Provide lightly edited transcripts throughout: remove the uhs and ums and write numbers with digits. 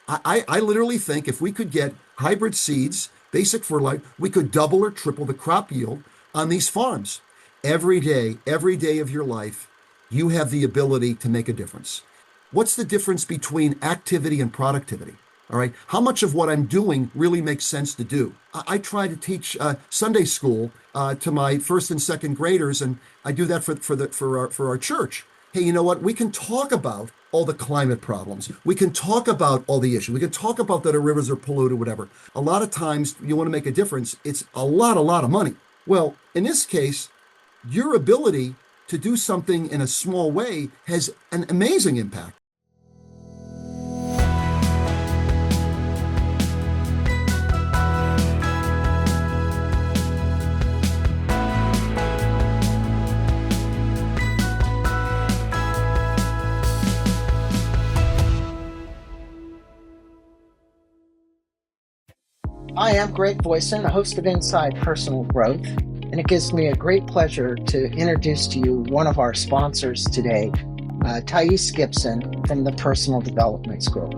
I literally think if we could get hybrid seeds, basic fertilizer, we could double or triple the crop yield on these farms. Every day of your life, you have the ability to make a difference. What's the difference between activity and productivity? All right. How much of what I'm doing really makes sense to do? I try to teach Sunday school to my first and second graders, and I do that for our church. Hey, you know what? We can talk about all the climate problems. We can talk about all the issues. We can talk about that our rivers are polluted, whatever. A lot of times, you want to make a difference. It's a lot of money. Well, in this case, your ability to do something in a small way has an amazing impact. Hi, I'm Greg Voisen, the host of Inside Personal Growth, and it gives me a great pleasure to introduce to you one of our sponsors today, Thais Gibson from the Personal Development School.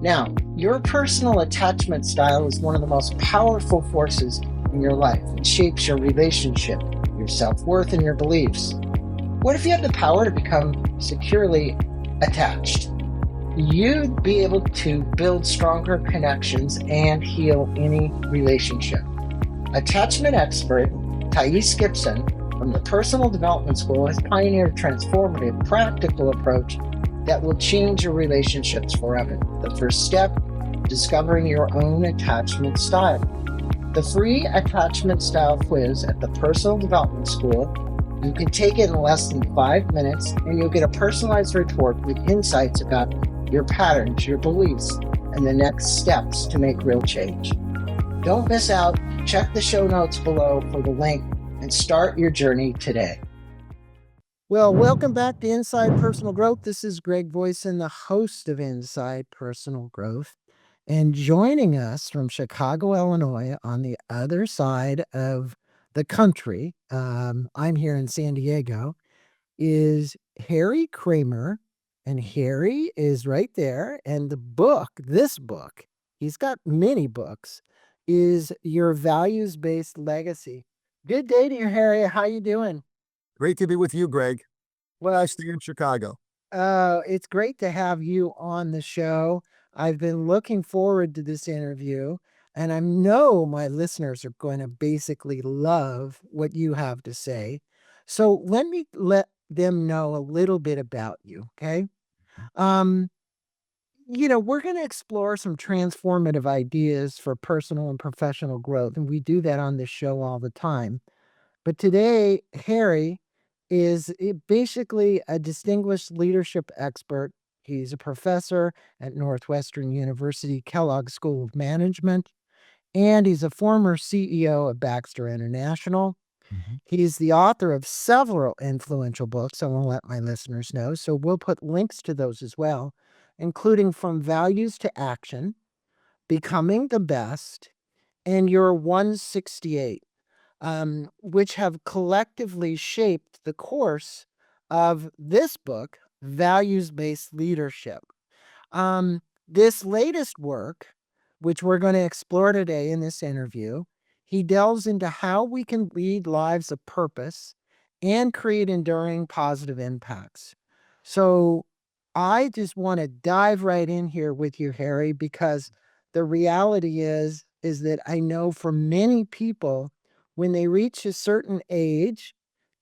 Now, your personal attachment style is one of the most powerful forces in your life. It shapes your relationship, your self-worth, and your beliefs. What if you had the power to become securely attached? You'd be able to build stronger connections and heal any relationship. Attachment expert Thais Gibson from the Personal Development School has pioneered a transformative, practical approach that will change your relationships forever. The first step, discovering your own attachment style. The free attachment style quiz at the Personal Development School, you can take it in less than 5 minutes and you'll get a personalized report with insights about your patterns, your beliefs, and the next steps to make real change. Don't miss out. Check the show notes below for the link and start your journey today. Well, welcome back to Inside Personal Growth. This is Greg Voisen, the host of Inside Personal Growth. And joining us from Chicago, Illinois, on the other side of the country, I'm here in San Diego, is Harry Kraemer. And Harry is right there. And this book, he's got many books, is Your Values-Based Legacy. Good day to you, Harry. How you doing? Great to be with you, Greg. Well, Nice to be in Chicago. it's great to have you on the show. I've been looking forward to this interview, and I know my listeners are going to basically love what you have to say. So let me let them know a little bit about you, okay? Um, we're going to explore some transformative ideas for personal and professional growth, and we do that on this show all the time. But today, Harry is basically a distinguished leadership expert. He's a professor at Northwestern University Kellogg School of Management, and he's a former CEO of Baxter International. He's the author of several influential books. I want to let my listeners know. So we'll put links to those as well, including From Values to Action, Becoming the Best, and Your 168. Which have collectively shaped the course of this book, Values-Based Leadership. This latest work, which we're going to explore today in this interview, he delves into how we can lead lives of purpose and create enduring positive impacts. So I just want to dive right in here with you, Harry, because the reality is that I know for many people, when they reach a certain age,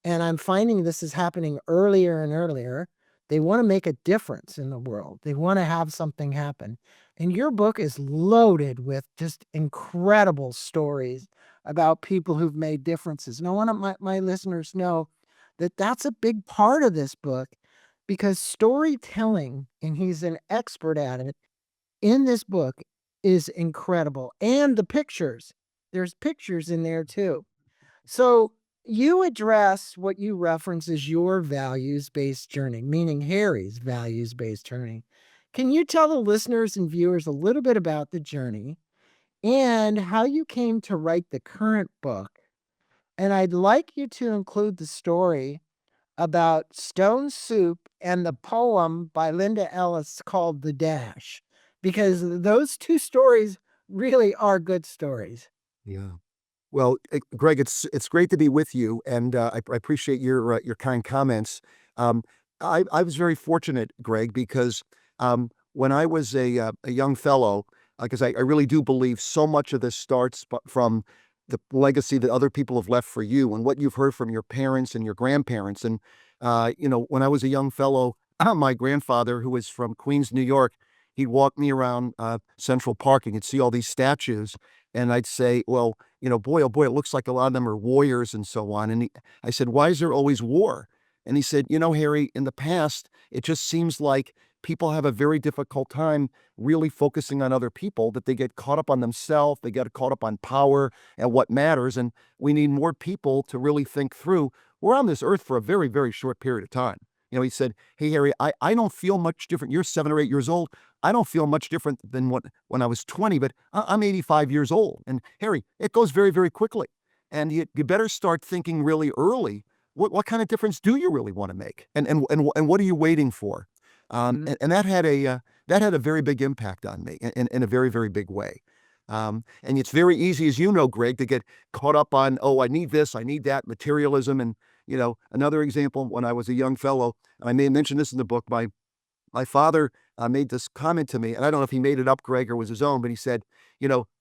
and I'm finding this is happening earlier and earlier, they want to make a difference in the world. They want to have something happen. And your book is loaded with just incredible stories about people who've made differences. And I want my listeners know that that's a big part of this book because storytelling, and he's an expert at it, in this book is incredible. And the pictures, there's pictures in there too. So you address what you reference as your values-based journey, meaning Harry's values-based journey. Can you tell the listeners and viewers a little bit about the journey and how you came to write the current book? And I'd like you to include the story about Stone Soup and the poem by Linda Ellis called The Dash. because those two stories really are good stories. Yeah. Well, Greg, it's great to be with you, and I appreciate your kind comments. Um, I was very fortunate, Greg, because when I was a young fellow, because I really do believe so much of this starts from the legacy that other people have left for you and what you've heard from your parents and your grandparents. And when I was a young fellow, my grandfather, who was from Queens, New York, he'd walk me around Central Park and you'd see all these statues, and I'd say, well, boy, oh boy, it looks like a lot of them are warriors and so on. And I said, why is there always war? And he said, Harry, in the past, it just seems like people have a very difficult time really focusing on other people, that they get caught up on themselves, they get caught up on power and what matters. And we need more people to really think through. We're on this earth for a very, very short period of time. He said, hey, Harry, I don't feel much different. You're 7 or 8 years old. I don't feel much different than when I was 20, but I'm 85 years old. And Harry, it goes very, very quickly. And you better start thinking really early. What kind of difference do you really want to make? And what are you waiting for? And that had a very big impact on me in a very, very big way. And it's very easy, as you know, Greg, to get caught up on, oh, I need this, I need that, materialism. And, another example, when I was a young fellow, and I may have mentioned this in the book, my father made this comment to me, and I don't know if he made it up, Greg, or was his own, but he said,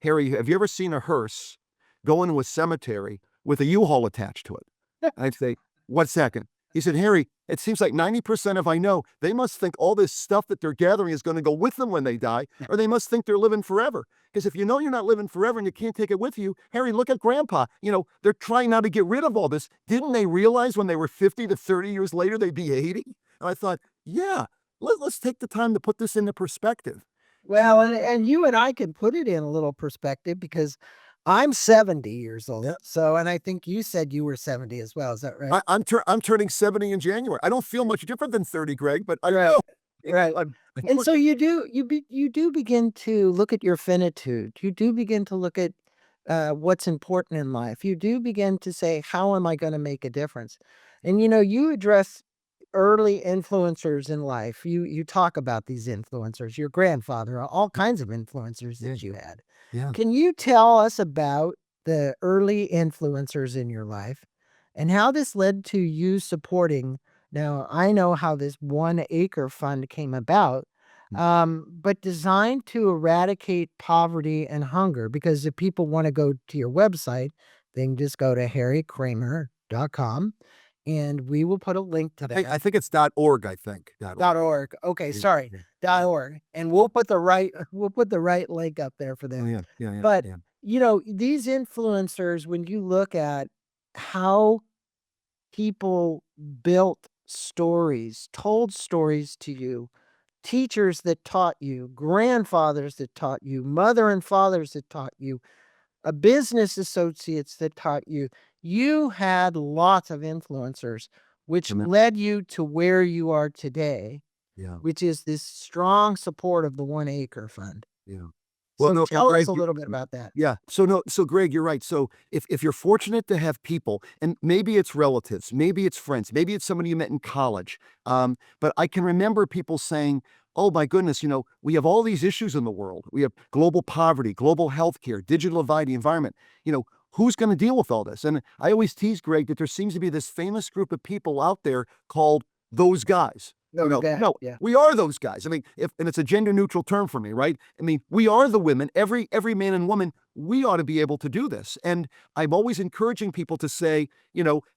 Harry, have you ever seen a hearse go into a cemetery with a U-Haul attached to it? I'd say, what's that? He said, Harry, it seems like 90% of I know, they must think all this stuff that they're gathering is going to go with them when they die, or they must think they're living forever. Because if you know you're not living forever and you can't take it with you, Harry, look at Grandpa. They're trying now to get rid of all this. Didn't they realize when they were 50 to 30 years later, they'd be 80? And I thought, yeah, let's take the time to put this into perspective. Well, and you and I can put it in a little perspective because I'm 70 years old. Yeah. So, and I think you said you were 70 as well. Is that right? I'm turning 70 in January. I don't feel much different than 30, Greg, but I Right. know. Right. I'm And so you do begin to look at your finitude. You do begin to look at what's important in life. You do begin to say, how am I going to make a difference? And you address early influencers in life. You talk about these influencers, your grandfather, all kinds of influencers that you had. yeah. Can you tell us about the early influencers in your life and how this led to you supporting? Now, I know how this 1 Acre Fund came about, but designed to eradicate poverty and hunger. Because if people want to go to your website, they can just go to harrykraemer.com and we will put a link to that. I think it's .org, I think. .org. Okay, sorry. .org. And we'll put the right link up there for them. Yeah. But these influencers, when you look at how people built stories, told stories to you, teachers that taught you, grandfathers that taught you, mother and fathers that taught you, business associates that taught you, you had lots of influencers, which led you to where you are today, which is this strong support of the 1 Acre Fund. Yeah. Well, Well, tell us a little bit about that. Yeah. So Greg, you're right. So if you're fortunate to have people, and maybe it's relatives, maybe it's friends, maybe it's somebody you met in college. But I can remember people saying, oh my goodness, we have all these issues in the world. We have global poverty, global healthcare, digital divide, the environment. Who's going to deal with all this? And I always tease Greg that there seems to be this famous group of people out there called those guys. No, we are those guys. I mean, and it's a gender neutral term for me, right? I mean, we are the women, every man and woman, we ought to be able to do this. And I'm always encouraging people to say,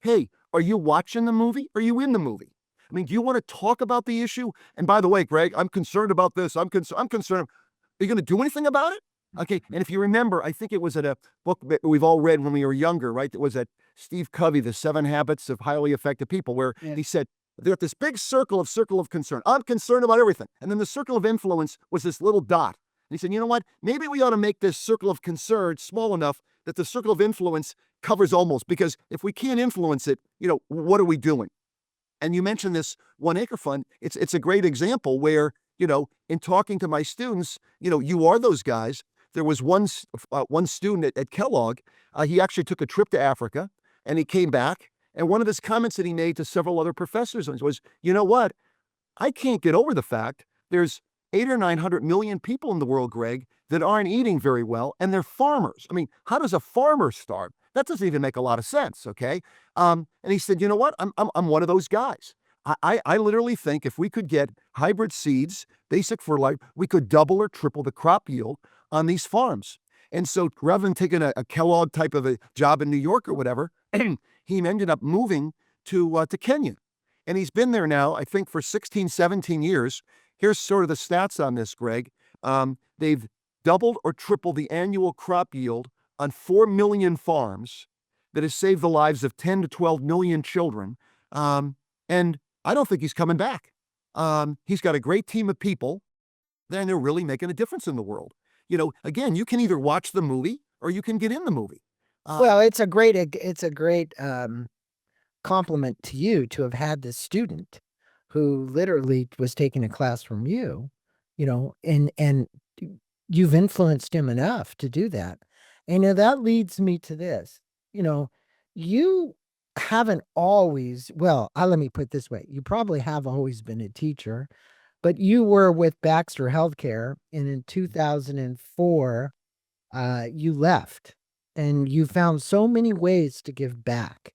hey, are you watching the movie? Are you in the movie? I mean, do you want to talk about the issue? And by the way, Greg, I'm concerned about this. I'm concerned. Are you going to do anything about it? Okay. And if you remember, I think it was at a book that we've all read when we were younger, right? It was at Steve Covey, The 7 Habits of Highly Effective People, where he said, they're at this big circle of concern. I'm concerned about everything. And then the circle of influence was this little dot. And he said, you know what? Maybe we ought to make this circle of concern small enough that the circle of influence covers almost, because if we can't influence it, what are we doing? And you mentioned this 1 Acre Fund. It's a great example where, in talking to my students, you are those guys. There was one student at Kellogg. He actually took a trip to Africa and he came back. And one of his comments that he made to several other professors was, you know what? I can't get over the fact there's 8 or 900 million people in the world, Greg, that aren't eating very well, and they're farmers. I mean, how does a farmer starve? That doesn't even make a lot of sense, okay? And he said, you know what? I'm one of those guys. I literally think if we could get hybrid seeds, basic fertilizer, we could double or triple the crop yield on these farms. And so rather than taking a Kellogg type of a job in New York or whatever, he ended up moving to Kenya. And he's been there now, I think, for 16, 17 years. Here's sort of the stats on this, Greg. They've doubled or tripled the annual crop yield on 4 million farms that has saved the lives of 10 to 12 million children. And I don't think he's coming back. He's got a great team of people, and they're really making a difference in the world. You know, again, you can either watch the movie or you can get in the movie. Well, it's a great compliment to you to have had this student who literally was taking a class from you, and you've influenced him enough to do that. And that leads me to this. You haven't always, well, let me put it this way. You probably have always been a teacher, but you were with Baxter Healthcare, and in 2004, you left, and you found so many ways to give back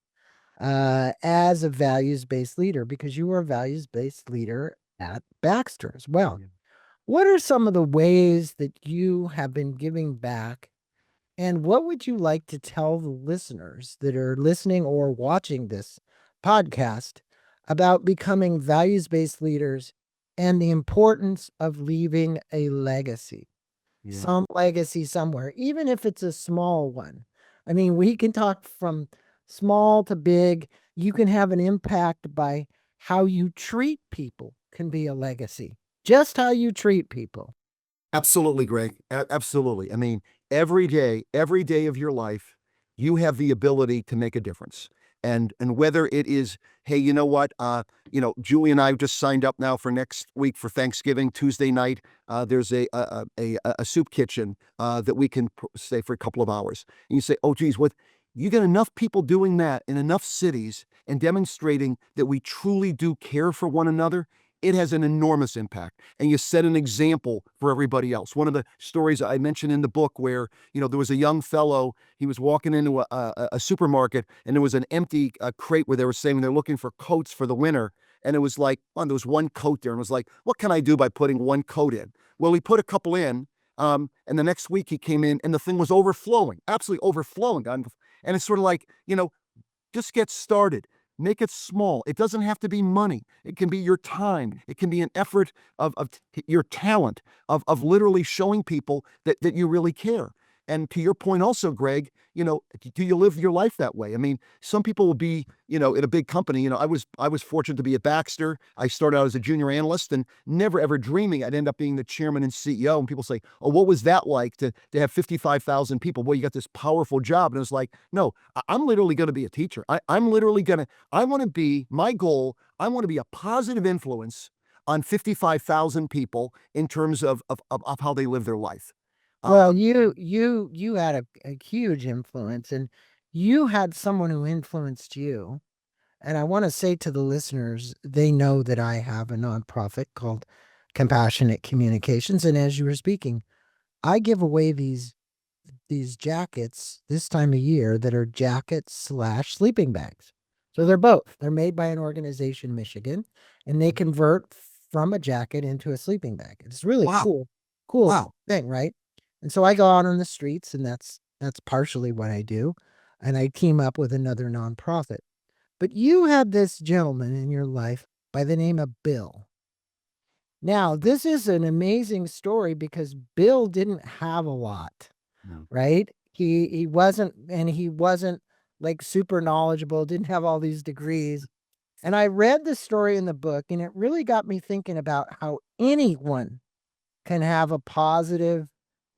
as a values-based leader, because you were a values-based leader at Baxter as well. What are some of the ways that you have been giving back, and what would you like to tell the listeners that are listening or watching this podcast about becoming values-based leaders and the importance of leaving a legacy? Yeah. Some legacy somewhere, even if it's a small one. I mean, we can talk from small to big. You can have an impact by how you treat people can be a legacy. Just how you treat people. Absolutely, Greg. Absolutely. I mean, every day of your life, you have the ability to make a difference. And whether it is, hey, you know what? Julie and I just signed up now for next week for Thanksgiving, Tuesday night. There's a soup kitchen that we can stay for a couple of hours. And you say, oh, geez, what? You get enough people doing that in enough cities and demonstrating that we truly do care for one another, it has an enormous impact. And you set an example for everybody else. One of the stories I mentioned in the book where, there was a young fellow, he was walking into a supermarket, and there was an empty crate where they were saying they're looking for coats for the winter. And it was like, there was one coat there, and it was like, what can I do by putting one coat in? Well, he put a couple in, and the next week he came in and the thing was overflowing, absolutely overflowing. And it's sort of like, just get started. Make it small. It doesn't have to be money. It can be your time. It can be an effort of your talent, of literally showing people that you really care. And to your point also, Greg, do you live your life that way? I mean, some people will be, in a big company. I was fortunate to be at Baxter. I started out as a junior analyst and never ever dreaming I'd end up being the chairman and CEO. And people say, oh, what was that like to have 55,000 people? Well, you got this powerful job. And it was like, no, I'm literally going to be a teacher. I'm literally going to, I want to be, my goal, I want to be a positive influence on 55,000 people in terms of how they live their life. Well, you had a huge influence, and you had someone who influenced you. And I want to say to the listeners, they know that I have a nonprofit called Compassionate Communications. And as you were speaking, I give away these jackets this time of year that are jackets/sleeping bags. So they're both. They're made by an organization in Michigan, and they convert from a jacket into a sleeping bag. It's really Wow. cool Wow. thing, right? And so I go out on the streets, and that's partially what I do. And I team up with another nonprofit. But you had this gentleman in your life by the name of Bill. Now, this is an amazing story because Bill didn't have a lot, No. right? He wasn't like super knowledgeable, didn't have all these degrees. And I read the story in the book, and it really got me thinking about how anyone can have a positive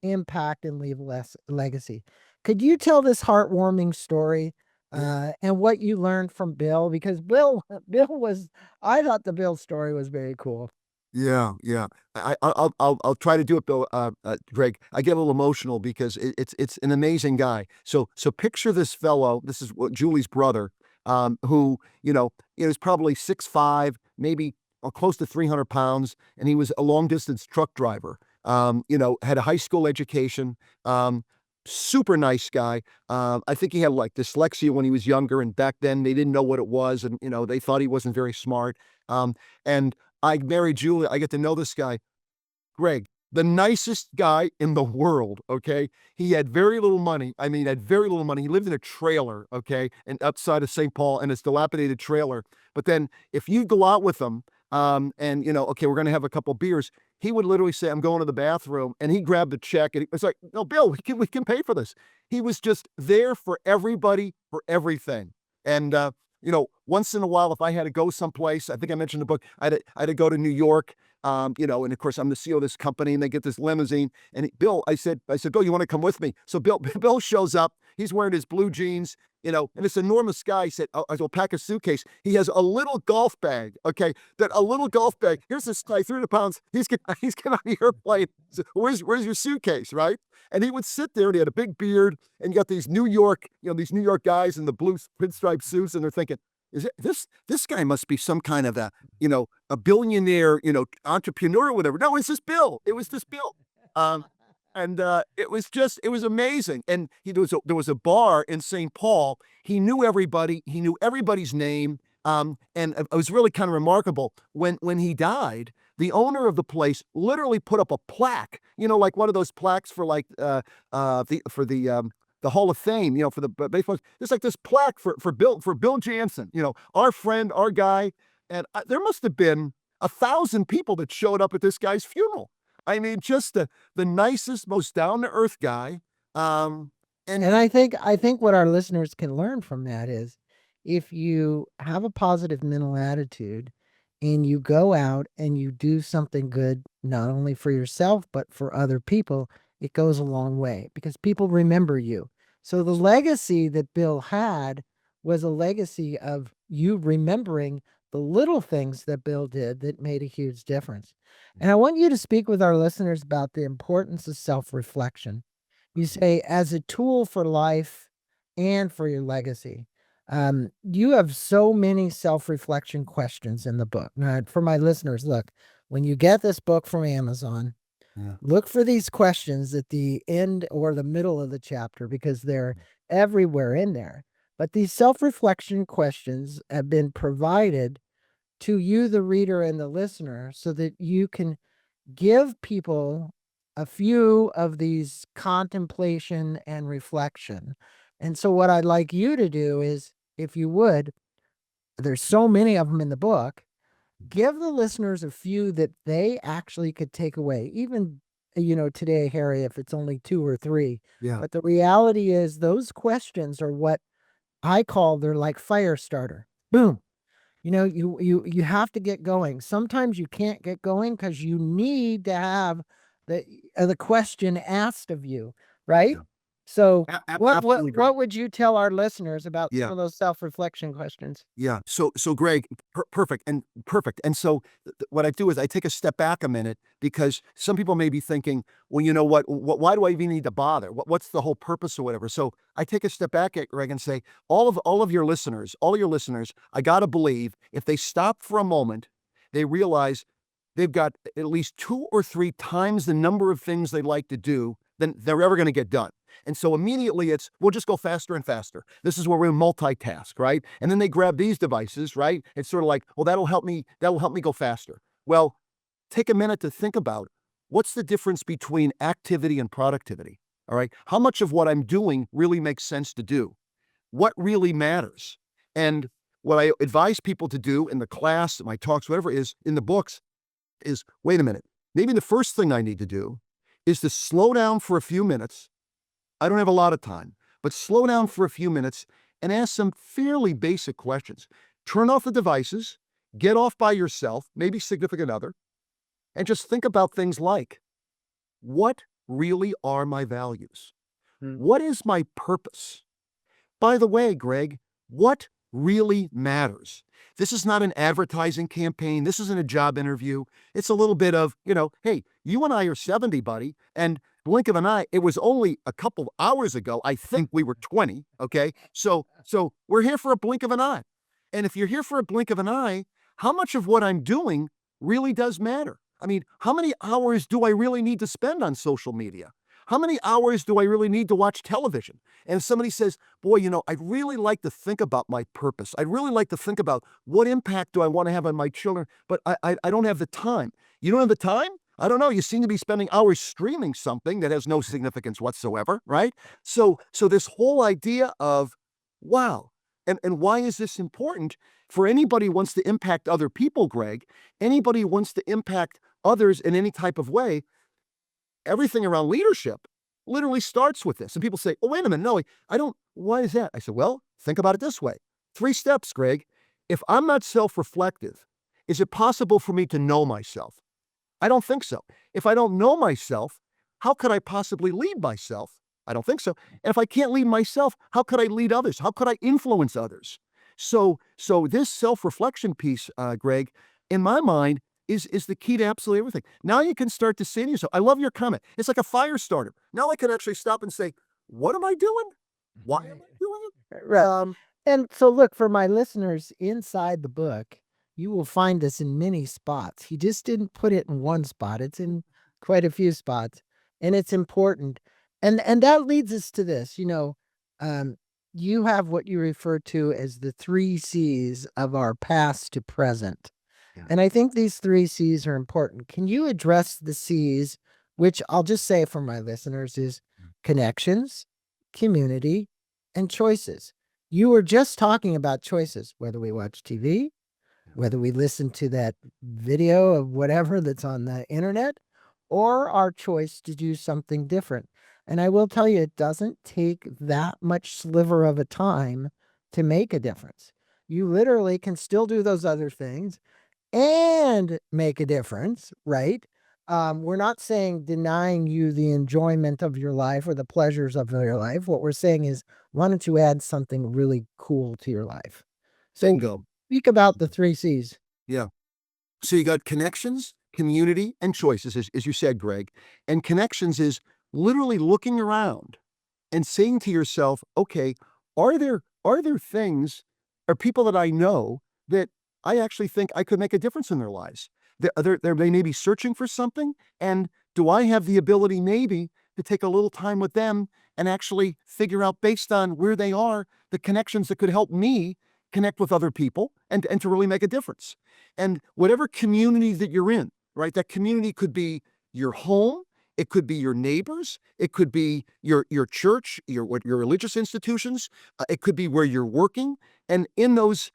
impact and leave less legacy. Could you tell this heartwarming story and what you learned from Bill? Because Bill was, I thought the Bill story was very cool. Yeah, yeah. I'll try to do it, Bill. Greg, I get a little emotional because it's an amazing guy. So picture this fellow. This is Julie's brother, who is probably 6'5", maybe close to 300 pounds, and he was a long distance truck driver. Had a high school education. Super nice guy. I think he had like dyslexia when he was younger, and back then they didn't know what it was, and they thought he wasn't very smart. And I married Julia. I get to know this guy, Greg, the nicest guy in the world. Okay, he had very little money. I mean, had very little money. He lived in a trailer, okay, and outside of St. Paul, in his dilapidated trailer. But then, if you go out with him, and okay, we're gonna have a couple beers, he would literally say, "I'm going to the bathroom," and he grabbed the check, and it's like, "No, Bill, we can pay for this." He was just there for everybody, for everything. And once in a while, if I had to go someplace, I think I mentioned in the book, I had to go to New York. And of course, I'm the CEO of this company, and they get this limousine. And Bill, I said, Bill, you want to come with me? So Bill shows up. He's wearing his blue jeans, and this enormous guy said, "Oh, I'll pack a suitcase." He has a little golf bag, okay? That a little golf bag. Here's this guy, 300 pounds. He's getting on the airplane. So, where's your suitcase, right? And he would sit there, and he had a big beard, and you got these New York guys in the blue pinstripe suits, and they're thinking, is it this guy must be some kind of a billionaire, entrepreneur or whatever. No, it's this Bill. It was this Bill. And it was amazing. And there was a bar in St. Paul. He knew everybody. He knew everybody's name. And it was really kind of remarkable. When he died, the owner of the place literally put up a plaque, like one of those plaques for like the Hall of Fame, for the baseball. There's like this plaque for Bill Jansen, our friend, our guy. And there must have been 1,000 people that showed up at this guy's funeral. I mean, just the nicest, most down to earth guy. And I think what our listeners can learn from that is, if you have a positive mental attitude and you go out and you do something good, not only for yourself, but for other people, it goes a long way because people remember you. So the legacy that Bill had was a legacy of you remembering the little things that Bill did that made a huge difference. And I want you to speak with our listeners about the importance of self-reflection. You say, as a tool for life and for your legacy. You have so many self-reflection questions in the book. Now, for my listeners, look, when you get this book from Amazon, look for these questions at the end or the middle of the chapter because they're everywhere in there. But these self-reflection questions have been provided to you, the reader and the listener, so that you can give people a few of these contemplation and reflection. And so what I'd like you to do is, if you would, there's so many of them in the book, give the listeners a few that they actually could take away. Even, today, Harry, if it's only 2 or 3. Yeah. But the reality is those questions are what they're like fire starter. Boom. You have to get going. Sometimes you can't get going because you need to have the question asked of you, right? Yeah. So Absolutely. what would you tell our listeners about Yeah. some of those self-reflection questions? Yeah. So Greg, perfect. And so what I do is I take a step back a minute because some people may be thinking, well, you know what? Why do I even need to bother? What's the whole purpose or whatever? So I take a step back, Greg, and say, all of your listeners, I gotta believe if they stop for a moment, they realize they've got at least 2 or 3 times the number of things they like to do than they're ever going to get done. And so immediately we'll just go faster and faster. This is where we multitask, right? And then they grab these devices, right? It's sort of like, well, that'll help me go faster. Well, take a minute to think about what's the difference between activity and productivity, all right? How much of what I'm doing really makes sense to do? What really matters? And what I advise people to do in the class, my talks, whatever it is, in the books, is, wait a minute, maybe the first thing I need to do is to slow down for a few minutes. I don't have a lot of time, but slow down for a few minutes and ask some fairly basic questions. Turn off the devices, get off by yourself, maybe significant other, and just think about things like, what really are my values? What is my purpose? By the way, Greg, what really matters? This is not an advertising campaign. This isn't a job interview. It's a little bit of, hey, you and I are 70, buddy, and blink of an eye, it was only a couple hours ago, I think we were 20, okay? So we're here for a blink of an eye. And if you're here for a blink of an eye, how much of what I'm doing really does matter. I mean, how many hours do I really need to spend on social media? How many hours do I really need to watch television? And if somebody says, boy, I'd really like to think about my purpose. I'd really like to think about what impact do I want to have on my children, but I don't have the time. You don't have the time? I don't know. You seem to be spending hours streaming something that has no significance whatsoever, right? So this whole idea of, wow, and why is this important? For anybody who wants to impact other people, Greg, anybody who wants to impact others in any type of way, everything around leadership literally starts with this. And people say, oh, wait a minute, no, I don't, why is that? I said, well, think about it this way. 3 steps, Greg. If I'm not self-reflective, is it possible for me to know myself? I don't think so. If I don't know myself, how could I possibly lead myself? I don't think so. And if I can't lead myself, how could I lead others? How could I influence others? So this self-reflection piece, Greg, in my mind, is the key to absolutely everything. Now you can start to say to yourself, I love your comment. It's like a fire starter. Now I can actually stop and say, what am I doing? Why am I doing it? Right. And so, look, for my listeners inside the book, you will find this in many spots. He just didn't put it in one spot, it's in quite a few spots, and it's important. And that leads us to this, um, you have what you refer to as the 3 C's of our past to present. Yeah. And I think these 3 C's are important. Can you address the C's, which I'll just say for my listeners is connections, community, and choices? You were just talking about choices, whether we watch TV, whether we listen to that video of whatever that's on the internet, or our choice to do something different. And I will tell you, it doesn't take that much sliver of a time to make a difference. You literally can still do those other things and make a difference, right? We're not saying denying you the enjoyment of your life or the pleasures of your life. What we're saying is, why don't you add something really cool to your life? So Bingo. speak about the 3 C's. Yeah. So you got connections, community, and choices, as you said, Greg. And connections is literally looking around and saying to yourself, okay, are there things or people that I know that I actually think I could make a difference in their lives? They may be searching for something, and do I have the ability maybe to take a little time with them and actually figure out, based on where they are, the connections that could help me connect with other people and to really make a difference? And whatever community that you're in, right? That community could be your home, it could be your neighbors, it could be your church, your religious institutions, it could be where you're working. And in those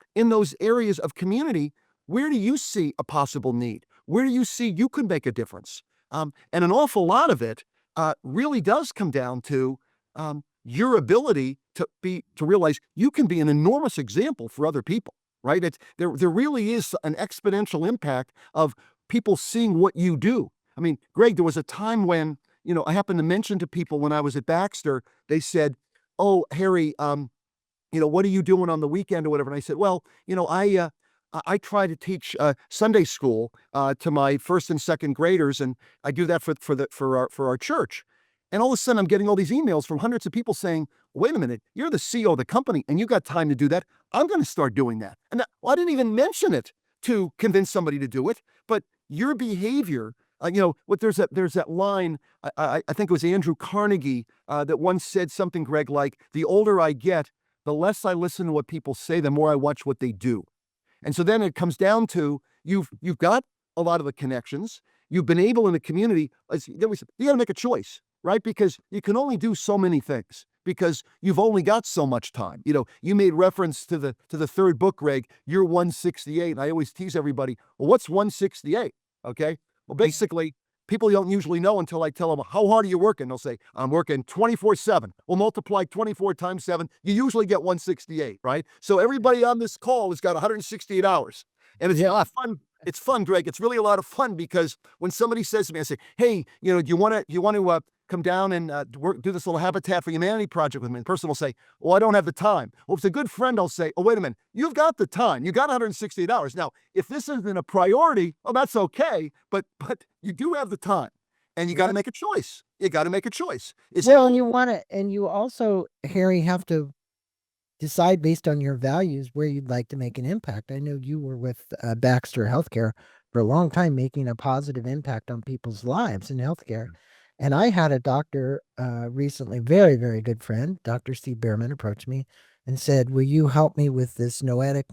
areas of community, where do you see a possible need? Where do you see you could make a difference? And an awful lot of it really does come down to your ability to realize you can be an enormous example for other people, right? There really is an exponential impact of people seeing what you do. I mean, Greg, there was a time when, I happened to mention to people when I was at Baxter, they said, oh, Harry, what are you doing on the weekend or whatever? And I said, well, I try to teach Sunday school to my first and second graders, and I do that for our church. And all of a sudden, I'm getting all these emails from hundreds of people saying, wait a minute, you're the CEO of the company and you got time to do that. I'm going to start doing that. And I didn't even mention it to convince somebody to do it, but your behavior, there's that line, I think it was Andrew Carnegie that once said something, Greg, like, the older I get, the less I listen to what people say, the more I watch what they do. And so then it comes down to you've got a lot of the connections. You've been able in the community. Then we said, you got to make a choice, right? Because you can only do so many things because you've only got so much time. You made reference to the third book, Greg. You're 168. And I always tease everybody, well, what's 168? Okay. Well, basically, people don't usually know until I tell them, how hard are you working? They'll say, I'm working 24/7. Well, multiply 24 times 7. You usually get 168, right? So everybody on this call has got 168 hours. And it's fun. It's fun, Greg. It's really a lot of fun because when somebody says to me, I say, hey, do you want to come down and do this little Habitat for Humanity project with me? And the person will say, well, I don't have the time. Well, if it's a good friend, I'll say, oh, wait a minute. You've got the time. You got 168 hours. Now, if this isn't a priority, well, that's okay. But you do have the time. And you got to make a choice. You got to make a choice. And you also, Harry, have to decide based on your values where you'd like to make an impact. I know you were with Baxter Healthcare for a long time making a positive impact on people's lives in healthcare. And I had a doctor recently, very, very good friend, Dr. Steve Behrman, approached me and said, will you help me with this noetic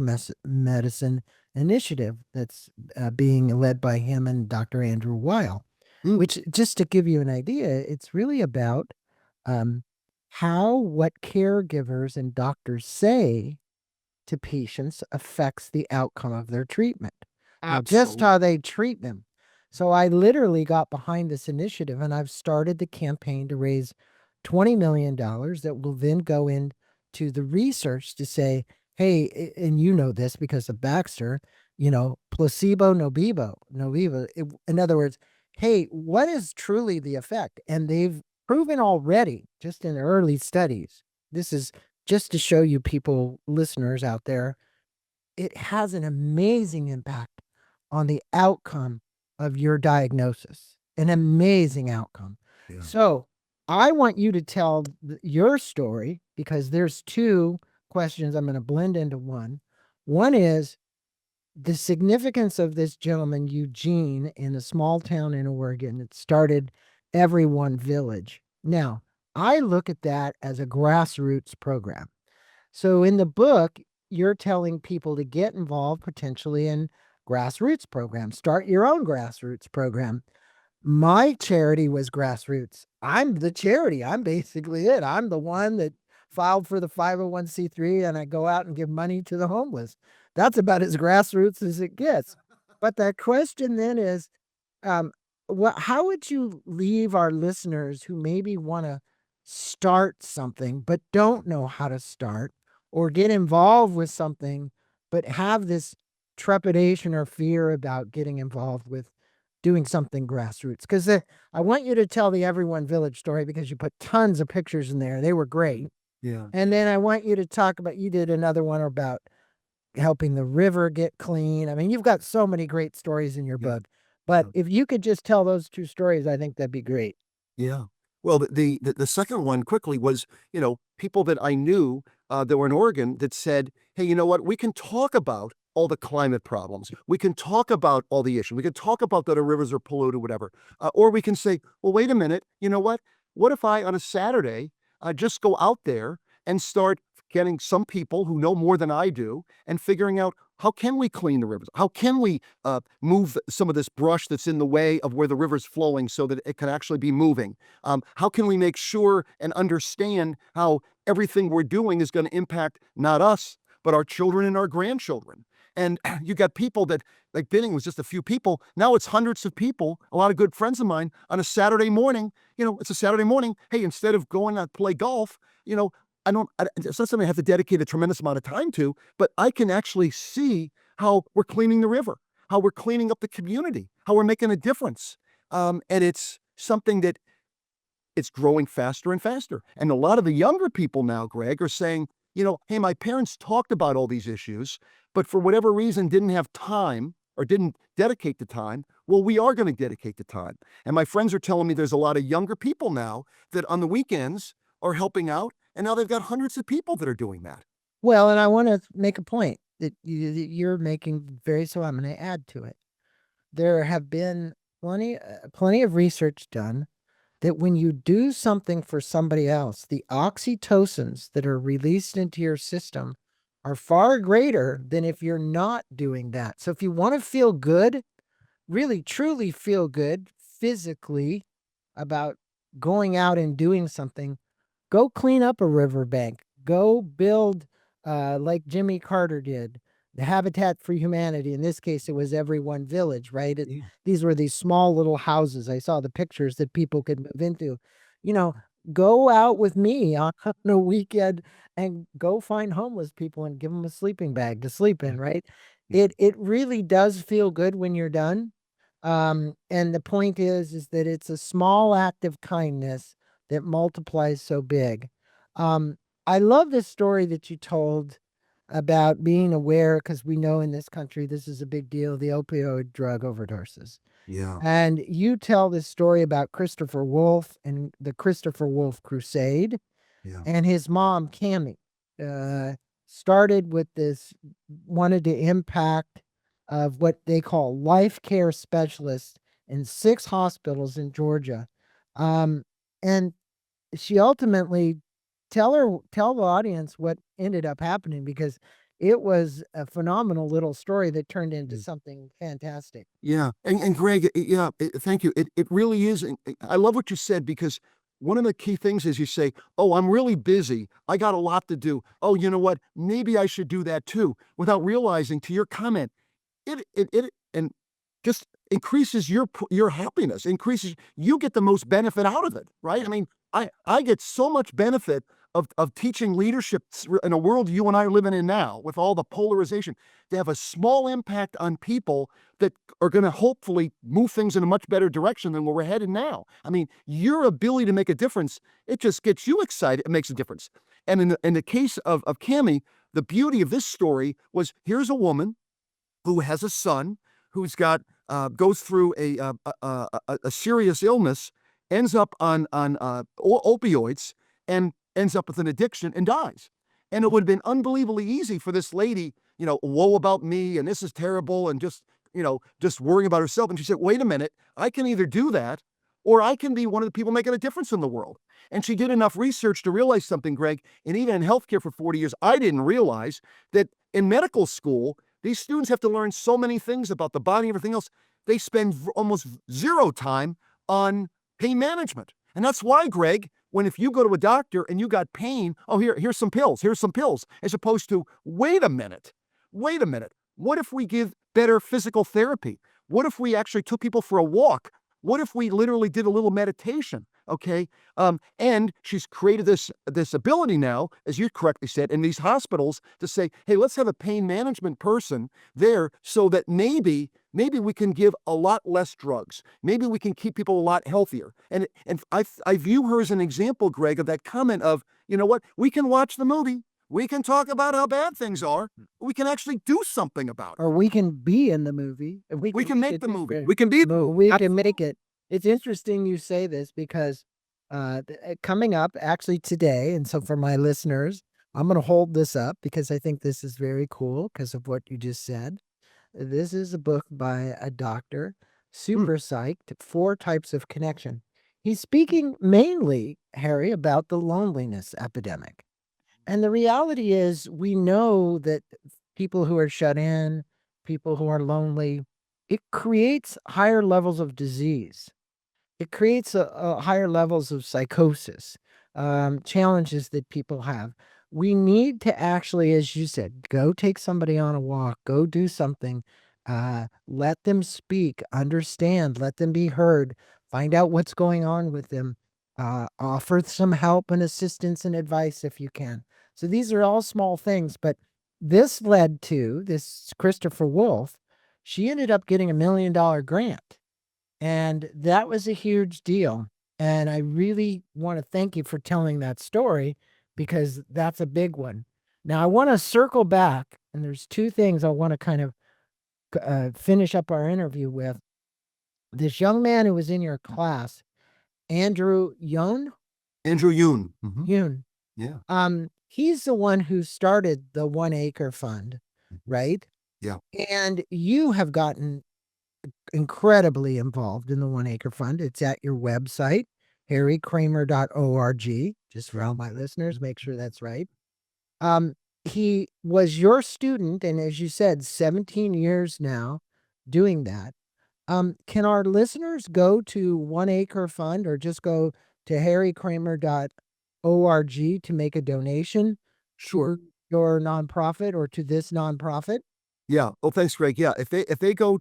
medicine initiative that's being led by him and Dr. Andrew Weil? Which, just to give you an idea, it's really about how what caregivers and doctors say to patients affects the outcome of their treatment. Not just how they treat them. So I literally got behind this initiative and I've started the campaign to raise $20 million that will then go into the research to say, hey, and you know this because of Baxter, placebo, novivo. In other words, hey, what is truly the effect? And they've proven already, just in early studies, this is just to show you people, listeners out there, it has an amazing impact on the outcome of your diagnosis. An amazing outcome. Yeah. So I want you to tell your story because there's two questions I'm going to blend into one. One is the significance of this gentleman, Eugene, in a small town in Oregon that started Everyone Village. Now, I look at that as a grassroots program. So in the book, you're telling people to get involved potentially in grassroots programs. Start your own grassroots program. My charity was grassroots. I'm the charity. I'm basically it. I'm the one that filed for the 501c3 and I go out and give money to the homeless. That's about as grassroots as it gets. But the question then is, um, how would you leave our listeners who maybe want to start something but don't know how to start or get involved with something but have this trepidation or fear about getting involved with doing something grassroots? Because I want you to tell the Everyone Village story because you put tons of pictures in there. They were great. Yeah. And then I want you to talk about, you did another one about helping the river get clean. I mean, you've got so many great stories in your book. But if you could just tell those two stories, I think that'd be great. Yeah. Well, the second one quickly was, people that I knew that were in Oregon that said, hey, you know what? We can talk about all the climate problems. We can talk about all the issues. We can talk about that our rivers are polluted, whatever. Or we can say, well, wait a minute. You know what? What if I, on a Saturday, just go out there and start getting some people who know more than I do and figuring out how can we clean the rivers? How can we move some of this brush that's in the way of where the river's flowing so that it can actually be moving? How can we make sure and understand how everything we're doing is going to impact not us, but our children and our grandchildren? And you got people that, like Binning was just a few people. Now it's hundreds of people, a lot of good friends of mine on a Saturday morning. It's a Saturday morning. Hey, instead of going out to play golf, it's not something I have to dedicate a tremendous amount of time to, but I can actually see how we're cleaning the river, how we're cleaning up the community, how we're making a difference. And it's something that it's growing faster and faster. And a lot of the younger people now, Greg, are saying, hey, my parents talked about all these issues, but for whatever reason didn't have time or didn't dedicate the time. Well, we are going to dedicate the time. And my friends are telling me there's a lot of younger people now that on the weekends are helping out. And now they've got hundreds of people that are doing that. Well, and I want to make a point that you're making so I'm going to add to it. There have been plenty of research done that when you do something for somebody else, the oxytocins that are released into your system are far greater than if you're not doing that. So if you want to feel good, really truly feel good physically about going out and doing something, go clean up a riverbank, go build like Jimmy Carter did, the Habitat for Humanity. In this case, it was Everyone Village, right? These were these small little houses. I saw the pictures that people could move into. Go out with me on a weekend and go find homeless people and give them a sleeping bag to sleep in, right? It really does feel good when you're done. And the point is that it's a small act of kindness that multiplies so big. I love this story that you told about being aware, because we know in this country this is a big deal, the opioid drug overdoses. Yeah. And you tell this story about Christopher Wolf and the Christopher Wolf Crusade. Yeah. And his mom, Cammie, started with this, wanted to impact of what they call life care specialists in 6 hospitals in Georgia. And she ultimately tell the audience what ended up happening, because it was a phenomenal little story that turned into something fantastic. Yeah, and Greg, thank you. It really is. I love what you said, because one of the key things is you say, "Oh, I'm really busy. I got a lot to do. Oh, you know what? Maybe I should do that too," without realizing, to your comment, it and just increases your happiness, increases, you get the most benefit out of it, right? I mean, I get so much benefit of teaching leadership in a world you and I are living in now, with all the polarization, to have a small impact on people that are going to hopefully move things in a much better direction than where we're headed now. I mean, your ability to make a difference, it just gets you excited. It makes a difference. And in the case of Cammie, the beauty of this story was, here's a woman who has a son who's got goes through a serious illness, ends up on opioids, and ends up with an addiction and dies. And it would have been unbelievably easy for this lady, woe about me, and this is terrible, and just worrying about herself. And she said, wait a minute, I can either do that, or I can be one of the people making a difference in the world. And she did enough research to realize something, Greg, and even in healthcare for 40 years, I didn't realize that in medical school, these students have to learn so many things about the body and everything else. They spend almost zero time on pain management. And that's why, Greg, if you go to a doctor and you got pain, oh, here's some pills, as opposed to, wait a minute. What if we give better physical therapy? What if we actually took people for a walk? What if we literally did a little meditation? Okay. And she's created this ability now, as you correctly said, in these hospitals to say, hey, let's have a pain management person there, so that maybe we can give a lot less drugs. Maybe we can keep people a lot healthier. And I view her as an example, Greg, of that comment of, you know what, we can watch the movie. We can talk about how bad things are. We can actually do something about it. Or we can be in the movie. We can make the movie. We can be. We can Absolutely. make it. It's interesting you say this, because coming up actually today, and so for my listeners, I'm going to hold this up because I think this is very cool because of what you just said. This is a book by a doctor, super psyched, 4 types of connection. He's speaking mainly, Harry, about the loneliness epidemic. And the reality is, we know that people who are shut in, people who are lonely, it creates higher levels of disease. It creates a higher levels of psychosis, challenges that people have. We need to actually, as you said, go take somebody on a walk, go do something, let them speak, understand, let them be heard, find out what's going on with them, offer some help and assistance and advice if you can. So these are all small things, but this led to this Christopher Wolf. She ended up getting $1 million grant. And that was a huge deal. And I really want to thank you for telling that story, because that's a big one. Now, I want to circle back, and there's 2 things I want to kind of finish up our interview with. This young man who was in your class, Andrew Yoon. Andrew Yoon. Yoon. Yeah. He's the one who started the 1 Acre Fund, right? Yeah. And you have gotten incredibly involved in the 1 Acre Fund. It's at your website, harrykraemer.org. Just for all my listeners, make sure that's right. He was your student, and as you said, 17 years now doing that. Can our listeners go to 1 Acre Fund, or just go to harrykraemer.org to make a donation? Sure. To your nonprofit or to this nonprofit? Yeah. Oh, thanks, Greg. Yeah. If they go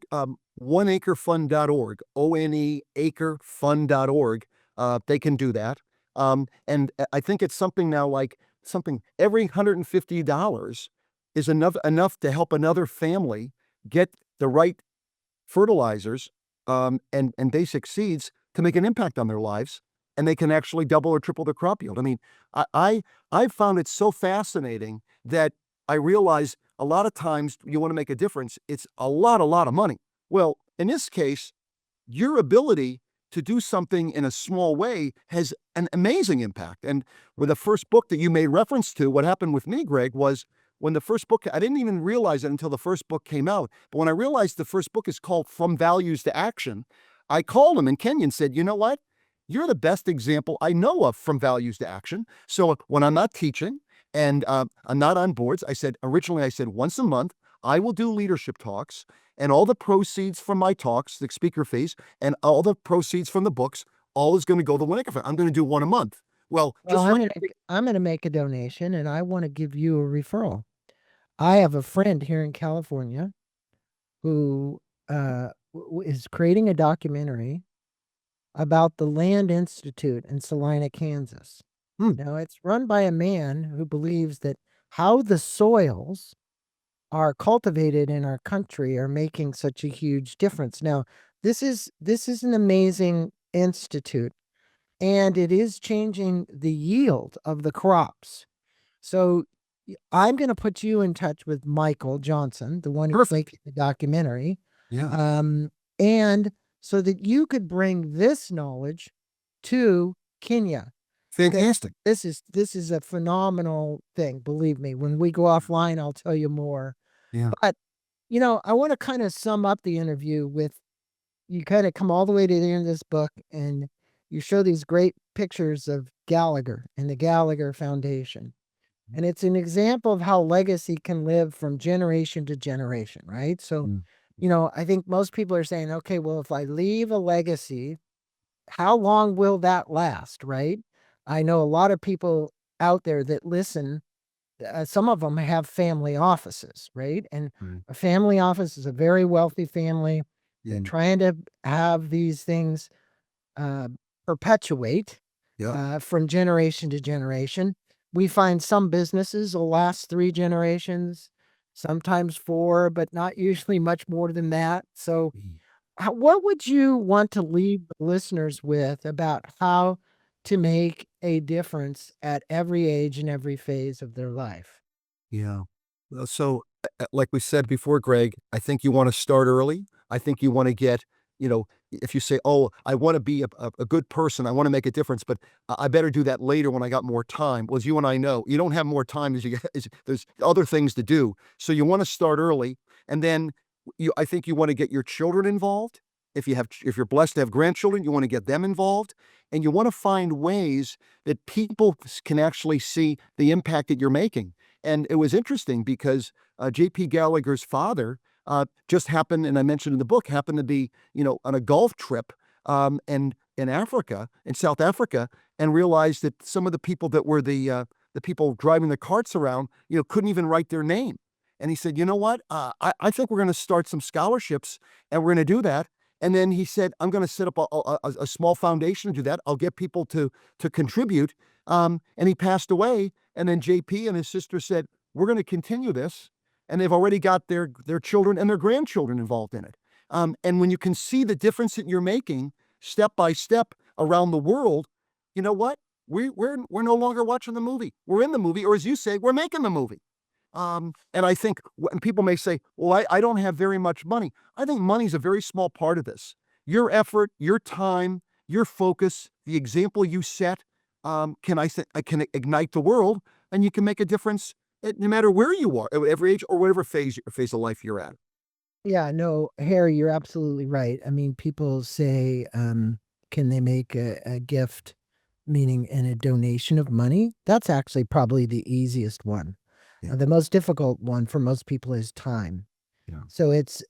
oneacrefund.org, oneacrefund.org, they can do that. And I think it's something now, like something every $150 is enough to help another family get the right fertilizers and basic seeds to make an impact on their lives, and they can actually double or triple their crop yield. I mean, I found it so fascinating that I realize a lot of times you want to make a difference, it's a lot of money. Well, in this case, your ability to do something in a small way has an amazing impact. And with the first book that you made reference to, what happened with me, Greg, was when the first book, I didn't even realize it until the first book came out. But when I realized the first book is called From Values to Action, I called him in Kenya and said, you know what? You're the best example I know of from values to action. So when I'm not teaching and I'm not on boards, originally I said once a month, I will do leadership talks, and all the proceeds from my talks, the speaker fees, and all the proceeds from the books, all is going to go to the Winnicott Fund. I'm going to do one a month. Well, Well, I'm gonna make a donation, and I want to give you a referral. I have a friend here in California who is creating a documentary about the Land Institute in Salina, Kansas. Hmm. Now, it's run by a man who believes that how the soils are cultivated in our country are making such a huge difference. Now, this is an amazing institute, and it is changing the yield of the crops. So I'm going to put you in touch with Michael Johnson, the one who's Perfect. making the documentary. Yeah. And so that you could bring this knowledge to Kenya. Fantastic. This is a phenomenal thing. Believe me, when we go offline, I'll tell you more. Yeah. But, I want to kind of sum up the interview with, you kind of come all the way to the end of this book and you show these great pictures of Gallagher and the Gallagher Foundation. And it's an example of how legacy can live from generation to generation, right? So, I think most people are saying, okay, well, if I leave a legacy, how long will that last, right? I know a lot of people out there that listen. Some of them have family offices, right? And a family office is a very wealthy family. They're trying to have these things perpetuate from generation to generation. We find some businesses will last 3 generations, sometimes 4, but not usually much more than that. So, what would you want to leave the listeners with about how to make a difference at every age and every phase of their life? Yeah. So, like we said before, Greg, I think you want to start early. I think you want to get, if you say, oh, I want to be a good person, I want to make a difference, but I better do that later when I got more time. Well, as you and I know, you don't have more time as you get, there's other things to do. So you want to start early. And then I think you want to get your children involved. If you're blessed to have grandchildren, you want to get them involved. And you want to find ways that people can actually see the impact that you're making. And it was interesting because J.P. Gallagher's father just happened, and I mentioned in the book, happened to be, on a golf trip and in Africa, in South Africa, and realized that some of the people that were the people driving the carts around, couldn't even write their name. And he said, you know what? I think we're going to start some scholarships, and we're going to do that. And then he said, I'm going to set up a small foundation to do that. I'll get people to contribute. And he passed away. And then JP and his sister said, we're going to continue this. And they've already got their children and their grandchildren involved in it. And when you can see the difference that you're making step by step around the world, you know what? We're no longer watching the movie. We're in the movie, or as you say, we're making the movie. And I think when people may say, well, I don't have very much money. I think money is a very small part of this. Your effort, your time, your focus, the example you set can ignite the world, and you can make a difference no matter where you are, at every age or whatever phase of life you're at. Yeah, no, Harry, you're absolutely right. I mean, people say, can they make a gift, meaning in a donation of money? That's actually probably the easiest one. Yeah. The most difficult one for most people is time. Yeah. So it's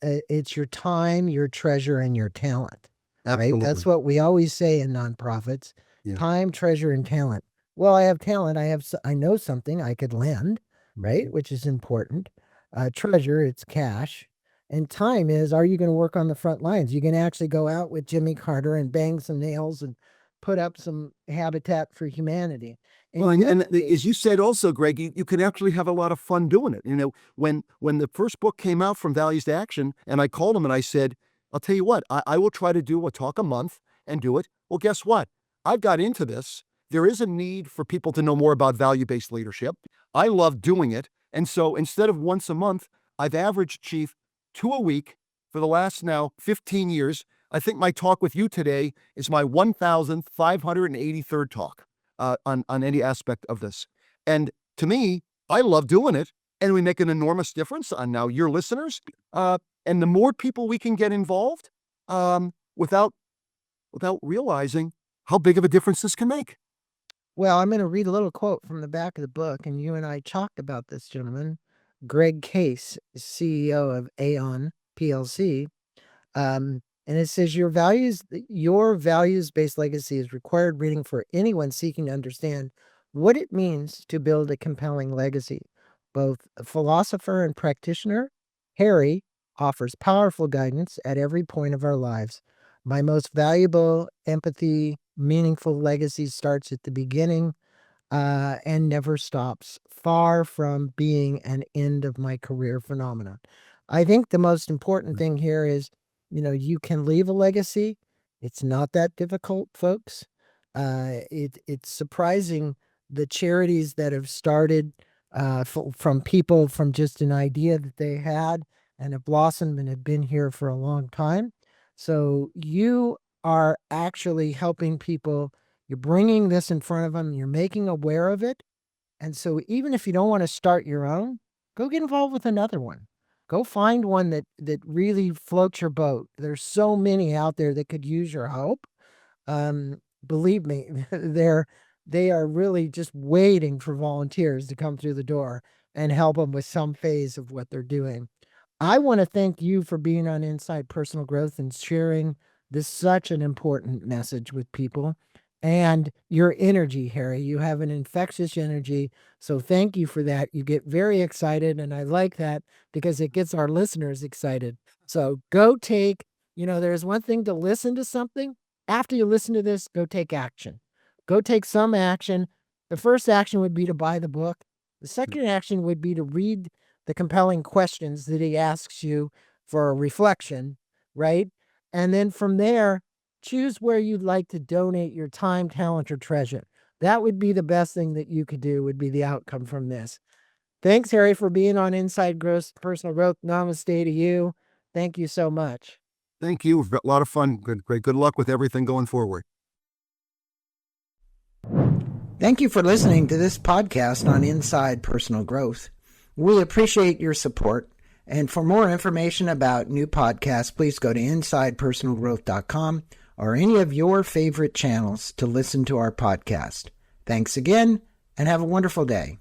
your time, your treasure, and your talent. Absolutely. Right? That's what we always say in nonprofits: Yeah. time, treasure, and talent. Well, I have talent. I know something I could lend, right? Which is important. Treasure, it's cash. And time is, are you going to work on the front lines? You can actually go out with Jimmy Carter and bang some nails and put up some Habitat for Humanity. Well, and as you said also, Greg, you can actually have a lot of fun doing it. When the first book came out, From Values to Action, and I called him and I said, I'll tell you what, I will try to do a talk a month and do it. Well, guess what? I've got into this. There is a need for people to know more about value-based leadership. I love doing it. And so instead of once a month, I've averaged, Chief, 2 a week for the last now 15 years. I think my talk with you today is my 1,583rd talk on any aspect of this. And to me, I love doing it and we make an enormous difference on now your listeners. And the more people we can get involved, without realizing how big of a difference this can make. Well, I'm going to read a little quote from the back of the book, and you and I talked about this gentleman, Greg Case, CEO of Aon PLC. And it says your values-based legacy is required reading for anyone seeking to understand what it means to build a compelling legacy. Both a philosopher and practitioner, Harry offers powerful guidance at every point of our lives. My most valuable, empathy, meaningful legacy starts at the beginning and never stops, far from being an end of my career phenomenon. I think the most important thing here is, you can leave a legacy. It's not that difficult, folks. It's surprising the charities that have started from people from just an idea that they had and have blossomed and have been here for a long time. So you are actually helping people. You're bringing this in front of them. You're making aware of it. And so even if you don't want to start your own, go get involved with another one. Go find one that really floats your boat. There's so many out there that could use your help. Believe me, they are really just waiting for volunteers to come through the door and help them with some phase of what they're doing. I want to thank you for being on Inside Personal Growth and sharing this such an important message with people. And your energy, Harry. You have an infectious energy. So thank you for that. You get very excited. And I like that because it gets our listeners excited. So go take, there's one thing to listen to something. After you listen to this, go take action. Go take some action. The first action would be to buy the book. The second action would be to read the compelling questions that he asks you for a reflection, right? And then from there, choose where you'd like to donate your time, talent, or treasure. That would be the best thing that you could do, would be the outcome from this. Thanks, Harry, for being on Inside Personal Growth. Namaste to you. Thank you so much. Thank you. A lot of fun. Great. Good luck with everything going forward. Thank you for listening to this podcast on Inside Personal Growth. We appreciate your support. And for more information about new podcasts, please go to InsidePersonalGrowth.com or any of your favorite channels to listen to our podcast. Thanks again, and have a wonderful day.